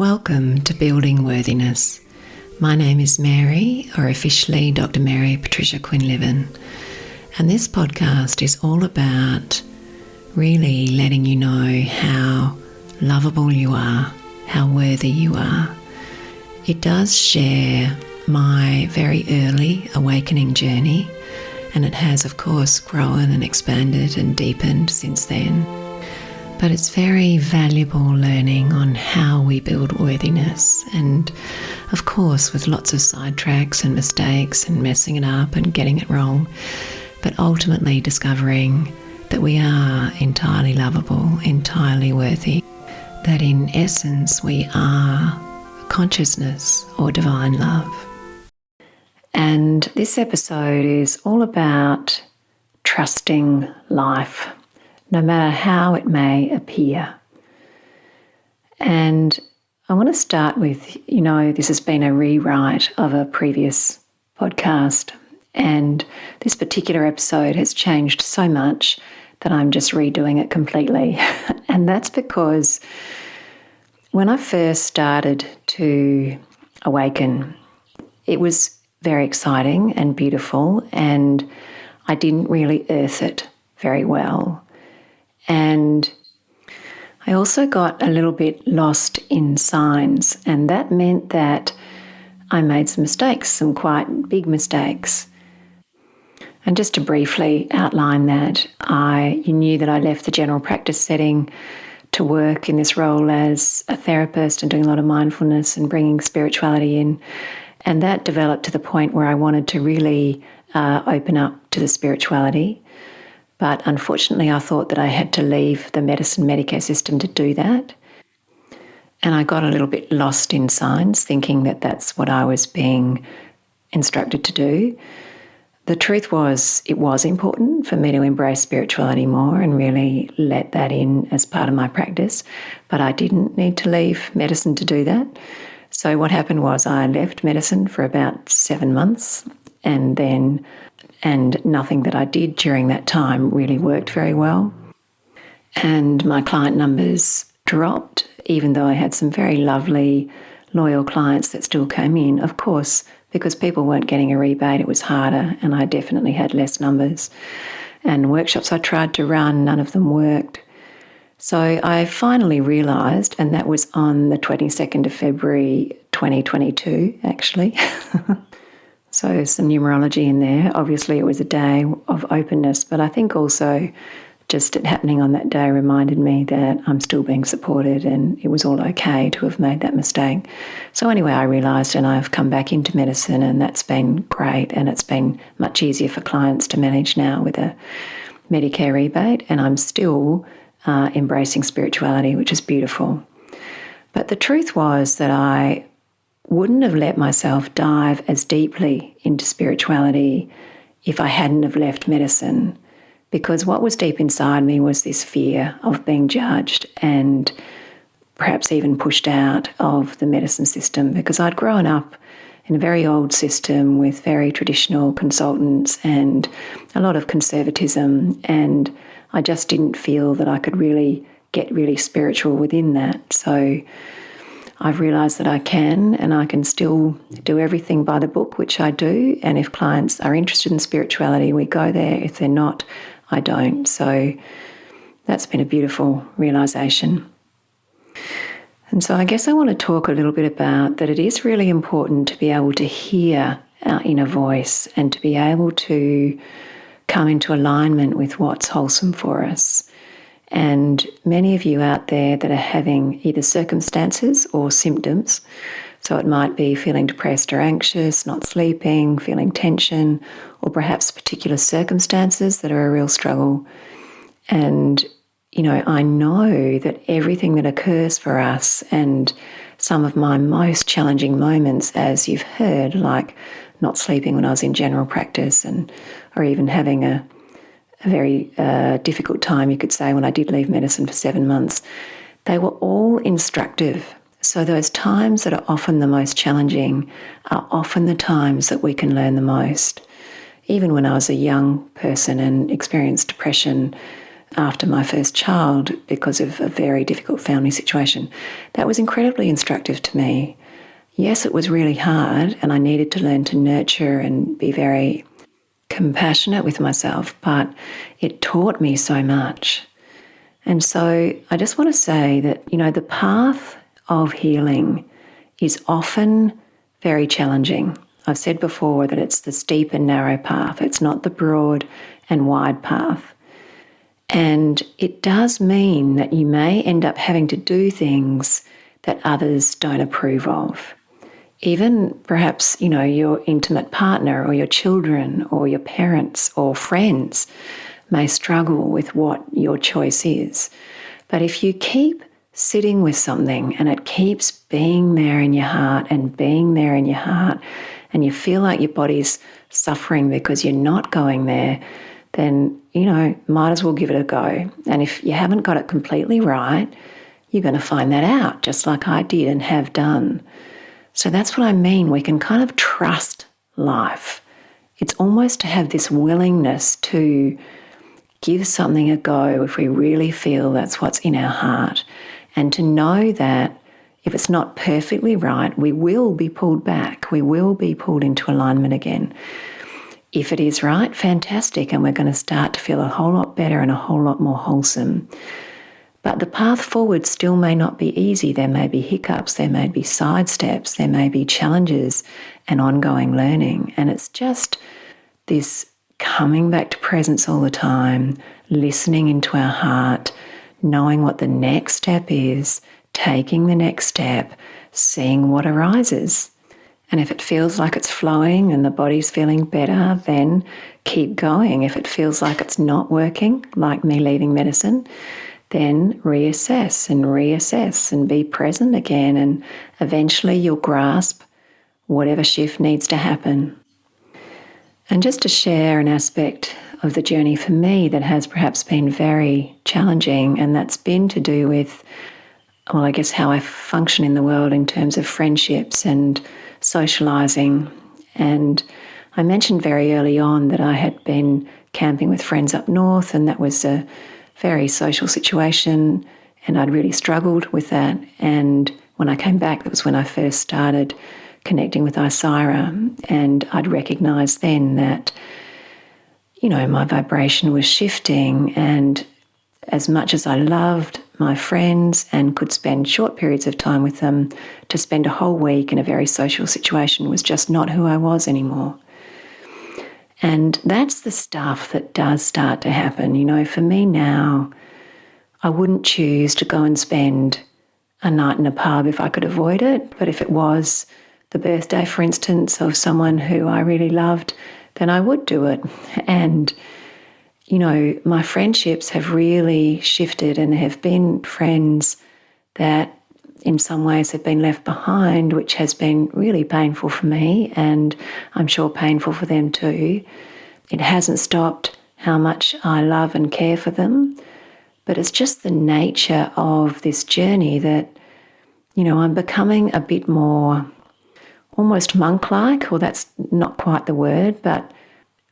Welcome to Building Worthiness. My name is Mary, or officially Dr. Mary Patricia Quinlivan, and this podcast is all about really letting you know how lovable you are, how worthy you are. It does share my very early awakening journey, and it has of course grown and expanded and deepened since then. But it's very valuable learning on how we build worthiness, and of course with lots of sidetracks and mistakes and messing it up and getting it wrong, but ultimately discovering that we are entirely lovable, entirely worthy, that in essence we are consciousness or divine love. And this episode is all about trusting life, no matter how it may appear. And I want to start with, this has been a rewrite of a previous podcast, and this particular episode has changed so much that I'm just redoing it completely. And that's because when I first started to awaken, it was very exciting and beautiful, and I didn't really earth it very well. And I also got a little bit lost in signs, and that meant that I made some mistakes, some quite big mistakes. And just to briefly outline that, you knew that I left the general practice setting to work in this role as a therapist and doing a lot of mindfulness and bringing spirituality in. And that developed to the point where I wanted to really open up to the spirituality. But unfortunately, I thought that I had to leave the Medicare system to do that. And I got a little bit lost in signs, thinking that that's what I was being instructed to do. The truth was, it was important for me to embrace spirituality more and really let that in as part of my practice. But I didn't need to leave medicine to do that. So what happened was I left medicine for about 7 months, and nothing that I did during that time really worked very well. And my client numbers dropped, even though I had some very lovely, loyal clients that still came in. Of course, because people weren't getting a rebate, it was harder, and I definitely had less numbers. And workshops I tried to run, none of them worked. So I finally realised, and that was on the 22nd of February 2022, actually. So some numerology in there. Obviously it was a day of openness, but I think also just it happening on that day reminded me that I'm still being supported and it was all okay to have made that mistake. So anyway, I realised, and I've come back into medicine, and that's been great, and it's been much easier for clients to manage now with a Medicare rebate, and I'm still embracing spirituality, which is beautiful. But the truth was that I wouldn't have let myself dive as deeply into spirituality if I hadn't have left medicine, because what was deep inside me was this fear of being judged and perhaps even pushed out of the medicine system, because I'd grown up in a very old system with very traditional consultants and a lot of conservatism, and I just didn't feel that I could really get really spiritual within that. So I've realised that I can, and I can still do everything by the book, which I do. And if clients are interested in spirituality, we go there. If they're not, I don't. So that's been a beautiful realisation. And so I guess I want to talk a little bit about that it is really important to be able to hear our inner voice and to be able to come into alignment with what's wholesome for us. And many of you out there that are having either circumstances or symptoms, so it might be feeling depressed or anxious, not sleeping, feeling tension, or perhaps particular circumstances that are a real struggle. And, I know that everything that occurs for us, and some of my most challenging moments, as you've heard, like not sleeping when I was in general practice, or even having a very difficult time, you could say, when I did leave medicine for 7 months, they were all instructive. So those times that are often the most challenging are often the times that we can learn the most. Even when I was a young person and experienced depression, after my first child because of a very difficult family situation. That was incredibly instructive to me. Yes, it was really hard, and I needed to learn to nurture and be very compassionate with myself, but it taught me so much. And so I just want to say that, the path of healing is often very challenging. I've said before that it's the steep and narrow path. It's not the broad and wide path. And it does mean that you may end up having to do things that others don't approve of. Even perhaps, your intimate partner or your children or your parents or friends may struggle with what your choice is. But if you keep sitting with something and it keeps being there in your heart and being there in your heart, and you feel like your body's suffering because you're not going there, then, might as well give it a go. And if you haven't got it completely right, you're going to find that out, just like I did and have done. So that's what I mean. We can kind of trust life. It's almost to have this willingness to give something a go if we really feel that's what's in our heart, and to know that if it's not perfectly right, we will be pulled back. We will be pulled into alignment again. If it is right, fantastic, and we're going to start to feel a whole lot better and a whole lot more wholesome. But the path forward still may not be easy. There may be hiccups, there may be side steps, there may be challenges and ongoing learning. And it's just this coming back to presence all the time, listening into our heart, knowing what the next step is, taking the next step, seeing what arises. And if it feels like it's flowing and the body's feeling better, then keep going. If it feels like it's not working, like me leaving medicine, then reassess and be present again. And eventually you'll grasp whatever shift needs to happen. And just to share an aspect of the journey for me that has perhaps been very challenging, and that's been to do with, I guess how I function in the world in terms of friendships and socialising. And I mentioned very early on that I had been camping with friends up north, and that was a very social situation, and I'd really struggled with that. And when I came back, that was when I first started connecting with Isira, and I'd recognised then that, my vibration was shifting, and as much as I loved my friends and could spend short periods of time with them, to spend a whole week in a very social situation was just not who I was anymore. And that's the stuff that does start to happen. For me now, I wouldn't choose to go and spend a night in a pub if I could avoid it. But if it was the birthday, for instance, of someone who I really loved, then I would do it. And, my friendships have really shifted, and there have been friends that in some ways have been left behind, which has been really painful for me, and I'm sure painful for them too. It hasn't stopped how much I love and care for them, but it's just the nature of this journey that, I'm becoming a bit more almost monk-like, or that's not quite the word, but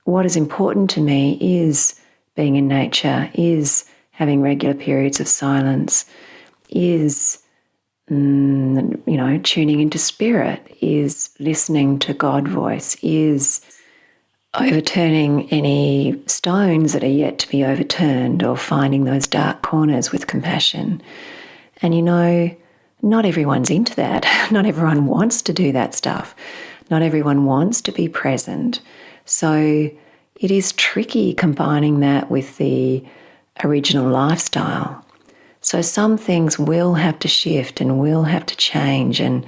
what is important to me is being in nature, is having regular periods of silence, is tuning into spirit, is listening to God voice, is overturning any stones that are yet to be overturned, or finding those dark corners with compassion. And not everyone's into that. Not everyone wants to do that stuff. Not everyone wants to be present. So it is tricky combining that with the original lifestyle. So some things will have to shift and will have to change, and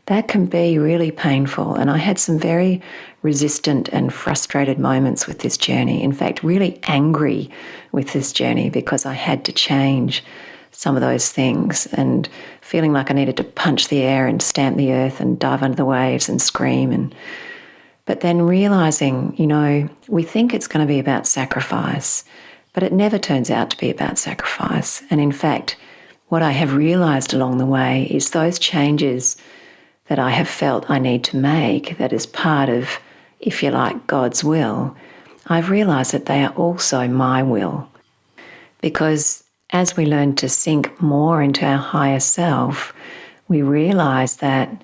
that can be really painful. And I had some very resistant and frustrated moments with this journey. In fact, really angry with this journey because I had to change some of those things, and feeling like I needed to punch the air and stamp the earth and dive under the waves and scream. But then realising, we think it's going to be about sacrifice, but it never turns out to be about sacrifice. And in fact, what I have realised along the way is those changes that I have felt I need to make, that is part of, if you like, God's will, I've realised that they are also my will. Because as we learn to sink more into our higher self, we realize that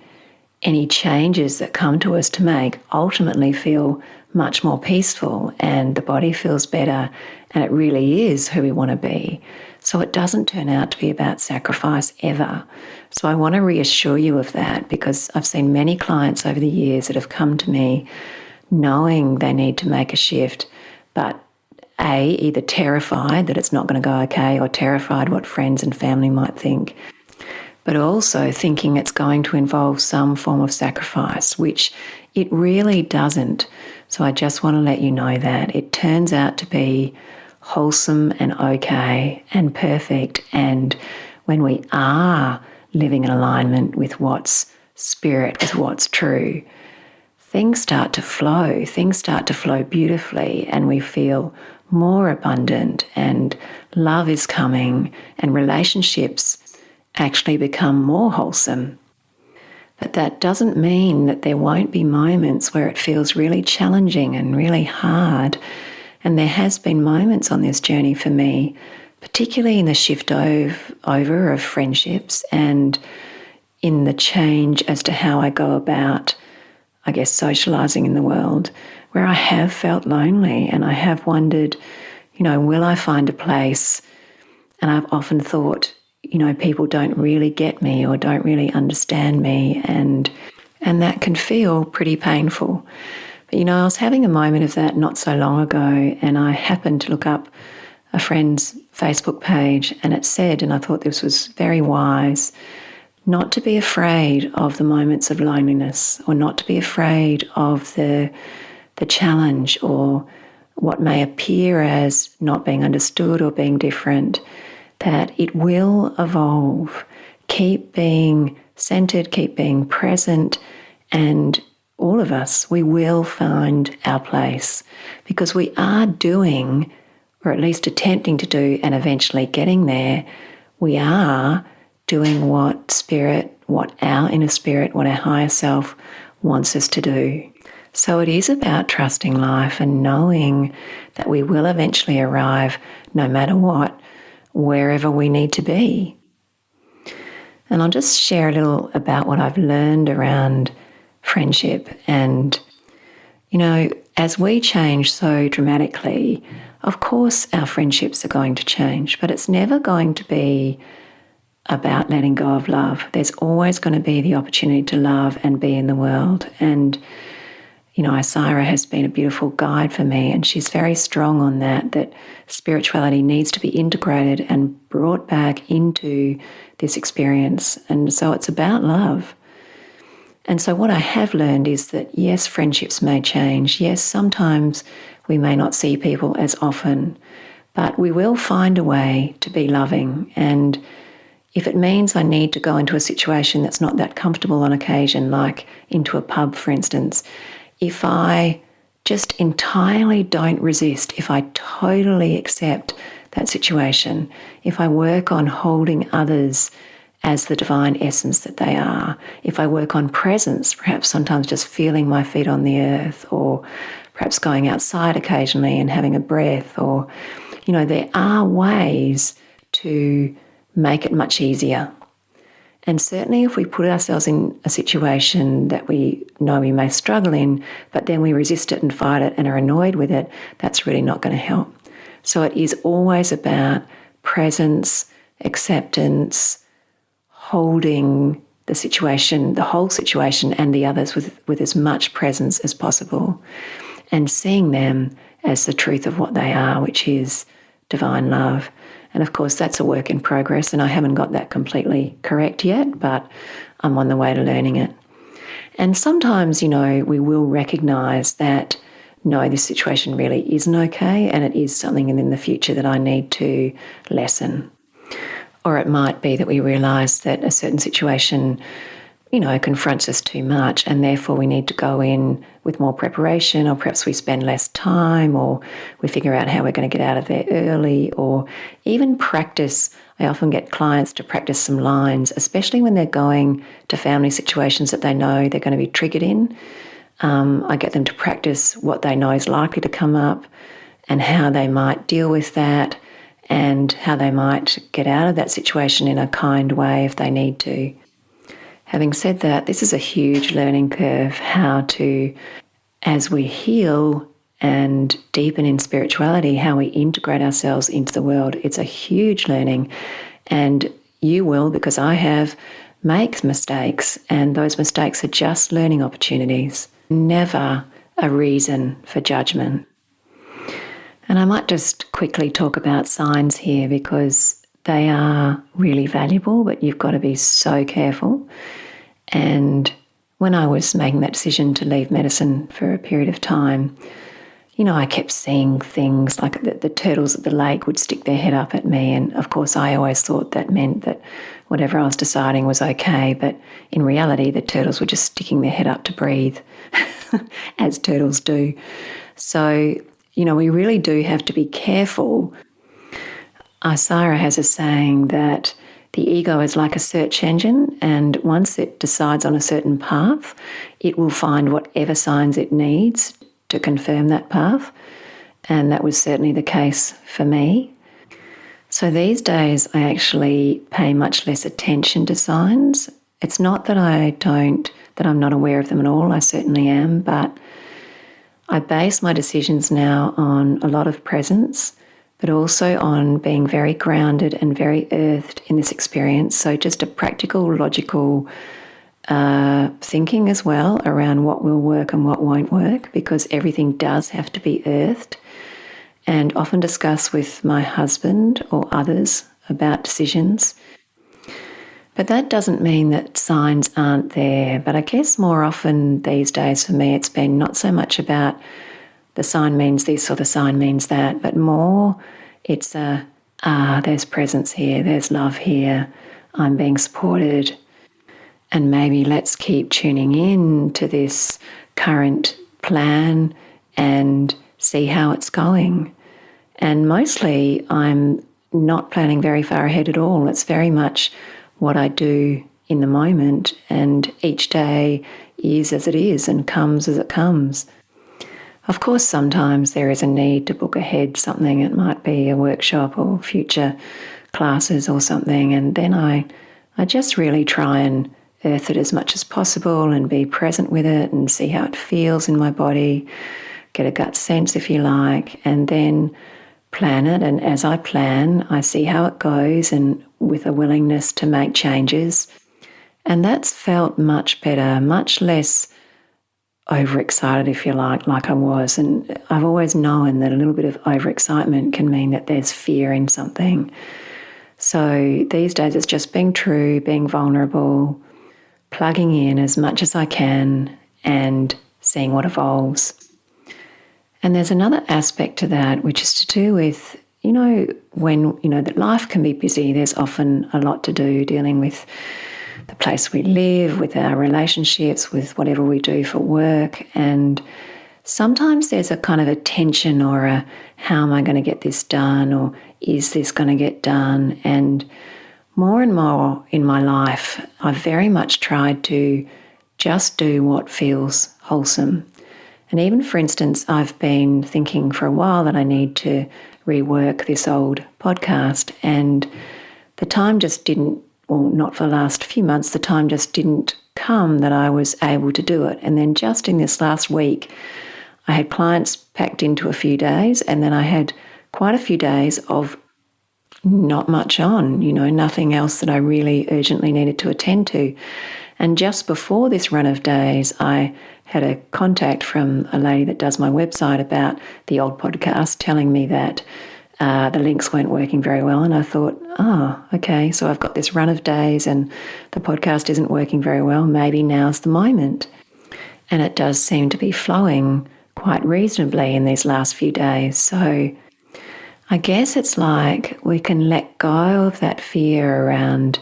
any changes that come to us to make ultimately feel much more peaceful, and the body feels better, and it really is who we want to be. So it doesn't turn out to be about sacrifice ever. So I want to reassure you of that, because I've seen many clients over the years that have come to me knowing they need to make a shift, but either terrified that it's not going to go okay, or terrified what friends and family might think, but also thinking it's going to involve some form of sacrifice, which it really doesn't. So I just want to let you know that it turns out to be wholesome and okay and perfect. And when we are living in alignment with what's spirit, with what's true, things start to flow. Things start to flow beautifully, and we feel more abundant, and love is coming, and relationships actually become more wholesome. But that doesn't mean that there won't be moments where it feels really challenging and really hard. And there has been moments on this journey for me, particularly in the shift over of friendships and in the change as to how I go about, I guess, socializing in the world, where I have felt lonely and I have wondered, will I find a place? And I've often thought, people don't really get me or don't really understand me, and that can feel pretty painful. But, I was having a moment of that not so long ago, and I happened to look up a friend's Facebook page, and it said, and I thought this was very wise, not to be afraid of the moments of loneliness, or not to be afraid of the challenge, or what may appear as not being understood or being different, that it will evolve. Keep being centered, keep being present, and all of us, we will find our place, because we are doing, or at least attempting to do, and eventually getting there, we are doing what spirit, what our inner spirit, what our higher self wants us to do. So it is about trusting life and knowing that we will eventually arrive, no matter what, wherever we need to be. And I'll just share a little about what I've learned around friendship. And, as we change so dramatically, of course our friendships are going to change, but it's never going to be about letting go of love. There's always going to be the opportunity to love and be in the world. And Isira has been a beautiful guide for me, and she's very strong on that spirituality needs to be integrated and brought back into this experience. And so it's about love. And so what I have learned is that, yes, friendships may change. Yes, sometimes we may not see people as often, but we will find a way to be loving. And if it means I need to go into a situation that's not that comfortable on occasion, like into a pub, for instance, if I just entirely don't resist, if I totally accept that situation, if I work on holding others as the divine essence that they are, if I work on presence, perhaps sometimes just feeling my feet on the earth, or perhaps going outside occasionally and having a breath, or, there are ways to make it much easier. And certainly if we put ourselves in a situation that we know we may struggle in, but then we resist it and fight it and are annoyed with it, that's really not going to help. So it is always about presence, acceptance, holding the situation, the whole situation and the others with as much presence as possible, and seeing them as the truth of what they are, which is divine love. And of course, that's a work in progress, and I haven't got that completely correct yet, but I'm on the way to learning it. And sometimes, we will recognise that, no, this situation really isn't okay, and it is something in the future that I need to lessen. Or it might be that we realise that a certain situation, confronts us too much, and therefore we need to go in with more preparation, or perhaps we spend less time, or we figure out how we're going to get out of there early, or even practice. I often get clients to practice some lines, especially when they're going to family situations that they know they're going to be triggered in. I get them to practice what they know is likely to come up and how they might deal with that, and how they might get out of that situation in a kind way if they need to. Having said that, this is a huge learning curve, how to, as we heal and deepen in spirituality, how we integrate ourselves into the world. It's a huge learning, and you will, because I have, make mistakes, and those mistakes are just learning opportunities, never a reason for judgment. And I might just quickly talk about signs here because they are really valuable, but you've got to be so careful. And when I was making that decision to leave medicine for a period of time, I kept seeing things like the turtles at the lake would stick their head up at me. And of course, I always thought that meant that whatever I was deciding was okay. But in reality, the turtles were just sticking their head up to breathe, as turtles do. So, we really do have to be careful. Isaiah has a saying that the ego is like a search engine, and once it decides on a certain path, it will find whatever signs it needs to confirm that path. And that was certainly the case for me. So these days, I actually pay much less attention to signs. It's not that I'm not aware of them at all. I certainly am, but I base my decisions now on a lot of presence, but also on being very grounded and very earthed in this experience. So just a practical, logical thinking as well around what will work and what won't work, because everything does have to be earthed, and often discuss with my husband or others about decisions. But that doesn't mean that signs aren't there. But I guess more often these days for me, it's been not so much about the sign means this or the sign means that, but more it's there's presence here, there's love here, I'm being supported, and maybe let's keep tuning in to this current plan and see how it's going. And mostly I'm not planning very far ahead at all. It's very much what I do in the moment, and each day is as it is and comes as it comes. Of course, sometimes there is a need to book ahead something. It might be a workshop or future classes or something, and then I just really try and earth it as much as possible and be present with it and see how it feels in my body, get a gut sense if you like, and then plan it. And as I plan, I see how it goes, and with a willingness to make changes. And that's felt much better, much less overexcited, if you like I was. And I've always known that a little bit of overexcitement can mean that there's fear in something. So these days it's just being true, being vulnerable, plugging in as much as I can and seeing what evolves. And there's another aspect to that, which is to do with, when, that life can be busy, there's often a lot to do dealing with the place we live, with our relationships, with whatever we do for work. And sometimes there's a kind of a tension or a, how am I going to get this done? Or is this going to get done? And more in my life, I've very much tried to just do what feels wholesome. And even, for instance, I've been thinking for a while that I need to rework this old podcast, and the time just didn't, or not for the last few months, the time just didn't come that I was able to do it. And then just in this last week, I had clients packed into a few days, and then I had quite a few days of not much on, nothing else that I really urgently needed to attend to. And just before this run of days, I had a contact from a lady that does my website about the old podcast, telling me that the links weren't working very well. And I thought, okay, so I've got this run of days and the podcast isn't working very well. Maybe now's the moment. And it does seem to be flowing quite reasonably in these last few days. So I guess it's like we can let go of that fear around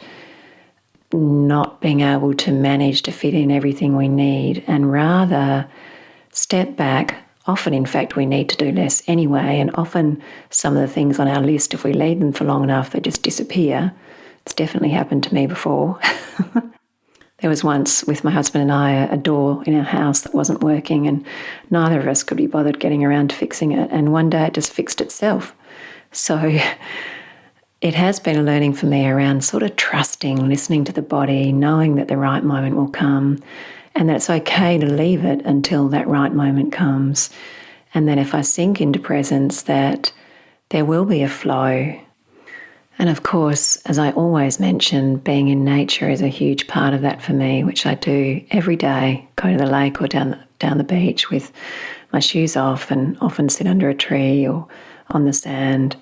not being able to manage to fit in everything we need, and rather step back. Often, in fact, we need to do less anyway, and often some of the things on our list, if we leave them for long enough, they just disappear. It's definitely happened to me before. There was once with my husband and I a door in our house that wasn't working, and neither of us could be bothered getting around to fixing it, and one day it just fixed itself. So it has been a learning for me around sort of trusting, listening to the body, knowing that the right moment will come, and that it's okay to leave it until that right moment comes. And then if I sink into presence, that there will be a flow. And of course, as I always mention, being in nature is a huge part of that for me, which I do every day. Go to the lake or down the beach with my shoes off, and often sit under a tree or on the sand.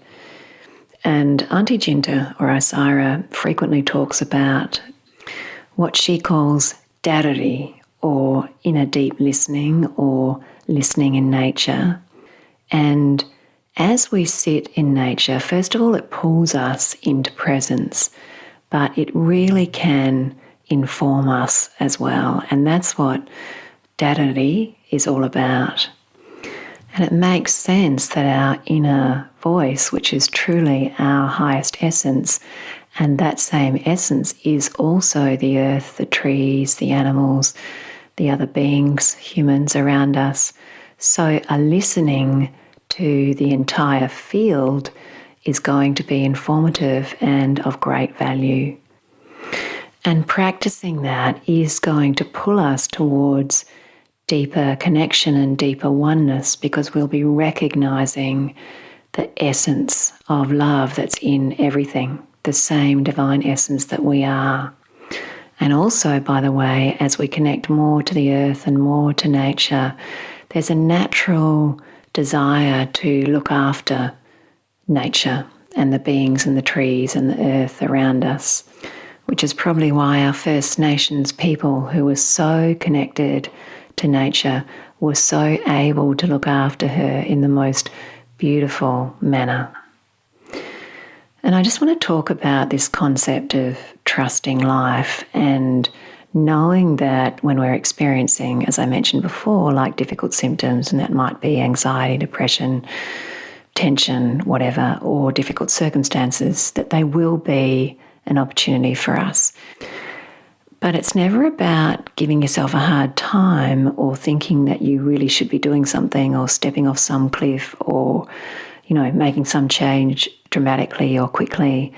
And Auntie Jinta, or Osira, frequently talks about what she calls darari, or inner deep listening, or listening in nature. And as we sit in nature, first of all, it pulls us into presence, but it really can inform us as well. And that's what darari is all about. And it makes sense that our inner voice, which is truly our highest essence, and that same essence is also the earth, the trees, the animals, the other beings, humans around us. So a listening to the entire field is going to be informative and of great value. And practicing that is going to pull us towards deeper connection and deeper oneness, because we'll be recognizing the essence of love that's in everything, the same divine essence that we are. And also, by the way, as we connect more to the earth and more to nature, there's a natural desire to look after nature and the beings and the trees and the earth around us, which is probably why our First Nations people, who were so connected to nature, were so able to look after her in the most beautiful manner. And I just want to talk about this concept of trusting life and knowing that when we're experiencing, as I mentioned before, like difficult symptoms, and that might be anxiety, depression, tension, whatever, or difficult circumstances, that they will be an opportunity for us. But it's never about giving yourself a hard time or thinking that you really should be doing something or stepping off some cliff or, making some change dramatically or quickly,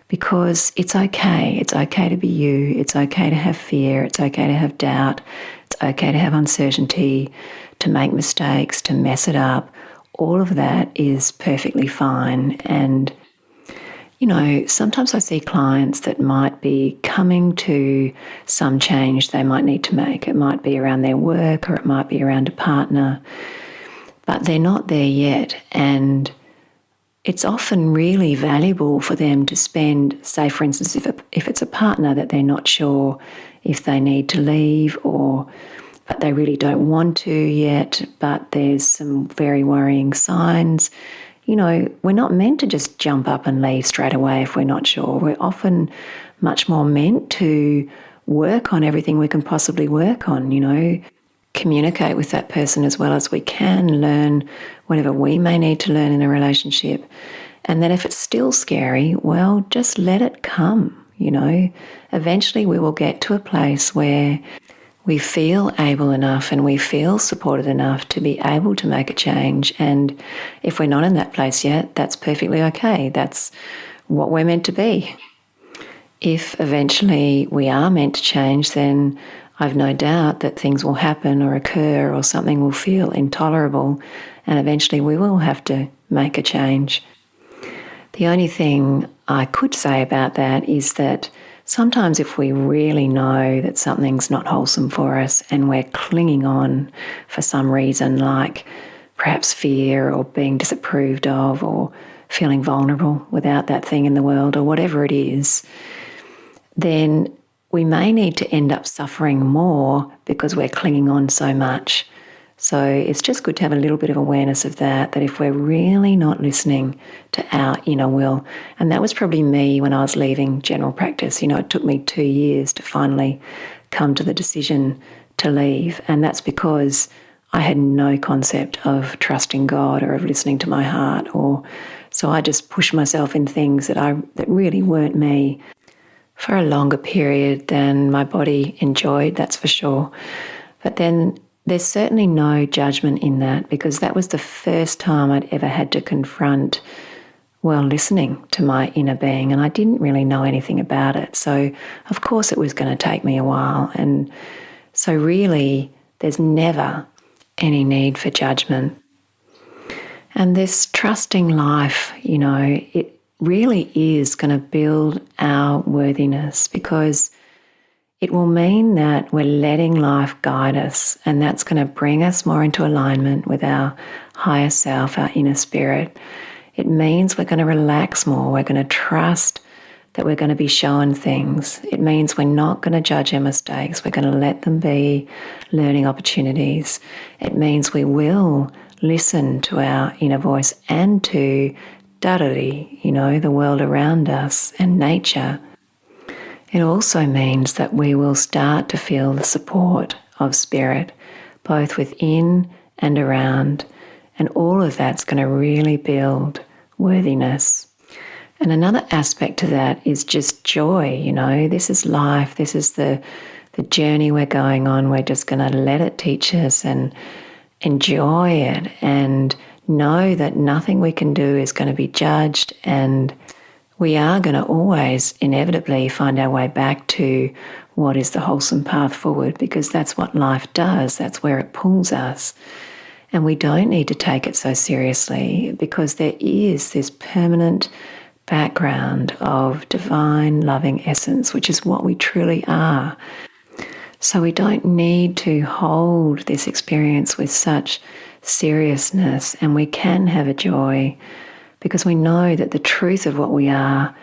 because it's okay. It's okay to be you. It's okay to have fear. It's okay to have doubt. It's okay to have uncertainty, to make mistakes, to mess it up. All of that is perfectly fine. And sometimes I see clients that might be coming to some change they might need to make. It might be around their work, or it might be around a partner, but they're not there yet. And it's often really valuable for them to spend, say, for instance, if it's a partner that they're not sure if they need to leave, but they really don't want to yet, but there's some very worrying signs. We're not meant to just jump up and leave straight away if we're not sure. We're often much more meant to work on everything we can possibly work on, communicate with that person as well as we can, learn whatever we may need to learn in a relationship. And then if it's still scary, well, just let it come, Eventually we will get to a place where we feel able enough and we feel supported enough to be able to make a change. And if we're not in that place yet, that's perfectly okay. That's what we're meant to be. If eventually we are meant to change, then I've no doubt that things will happen or occur, or something will feel intolerable, and eventually we will have to make a change. The only thing I could say about that is that sometimes if we really know that something's not wholesome for us and we're clinging on for some reason, like perhaps fear or being disapproved of or feeling vulnerable without that thing in the world or whatever it is, then we may need to end up suffering more because we're clinging on so much. So it's just good to have a little bit of awareness of that if we're really not listening to our inner will. And that was probably me when I was leaving general practice. It took me 2 years to finally come to the decision to leave. And that's because I had no concept of trusting God or of listening to my heart. So I just pushed myself in things that really weren't me for a longer period than my body enjoyed, that's for sure. But then there's certainly no judgment in that, because that was the first time I'd ever had to confront well, listening to my inner being, and I didn't really know anything about it. So, of course, it was going to take me a while. And so, really, there's never any need for judgment. And this trusting life, it really is going to build our worthiness, because it will mean that we're letting life guide us, and that's going to bring us more into alignment with our higher self, our inner spirit. It means we're going to relax more. We're going to trust that we're going to be shown things. It means we're not going to judge our mistakes. We're going to let them be learning opportunities. It means we will listen to our inner voice and to darari, the world around us and nature. It also means that we will start to feel the support of spirit, both within and around. And all of that's going to really build worthiness. And another aspect to that is just joy. This is life. This is the journey we're going on. We're just going to let it teach us and enjoy it, and know that nothing we can do is going to be judged, and we are going to always inevitably find our way back to what is the wholesome path forward, because that's what life does. That's where it pulls us. And we don't need to take it so seriously, because there is this permanent background of divine loving essence, which is what we truly are. So we don't need to hold this experience with such seriousness, and we can have a joy, because we know that the truth of what we are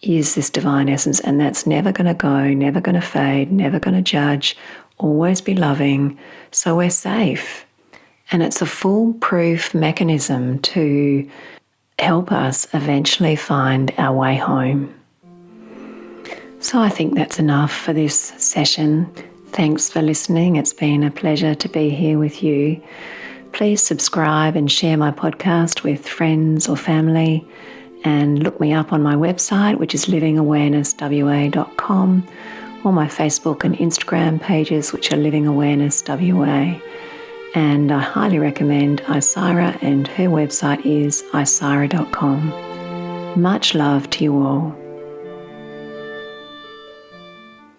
is this divine essence, and that's never going to go, never going to fade, never going to judge, always be loving. So we're safe. And it's a foolproof mechanism to help us eventually find our way home. So I think that's enough for this session. Thanks for listening. It's been a pleasure to be here with you. Please subscribe and share my podcast with friends or family, and look me up on my website, which is livingawarenesswa.com, or my Facebook and Instagram pages, which are Living Awareness WA. And I highly recommend Isira, and her website is isira.com. Much love to you all.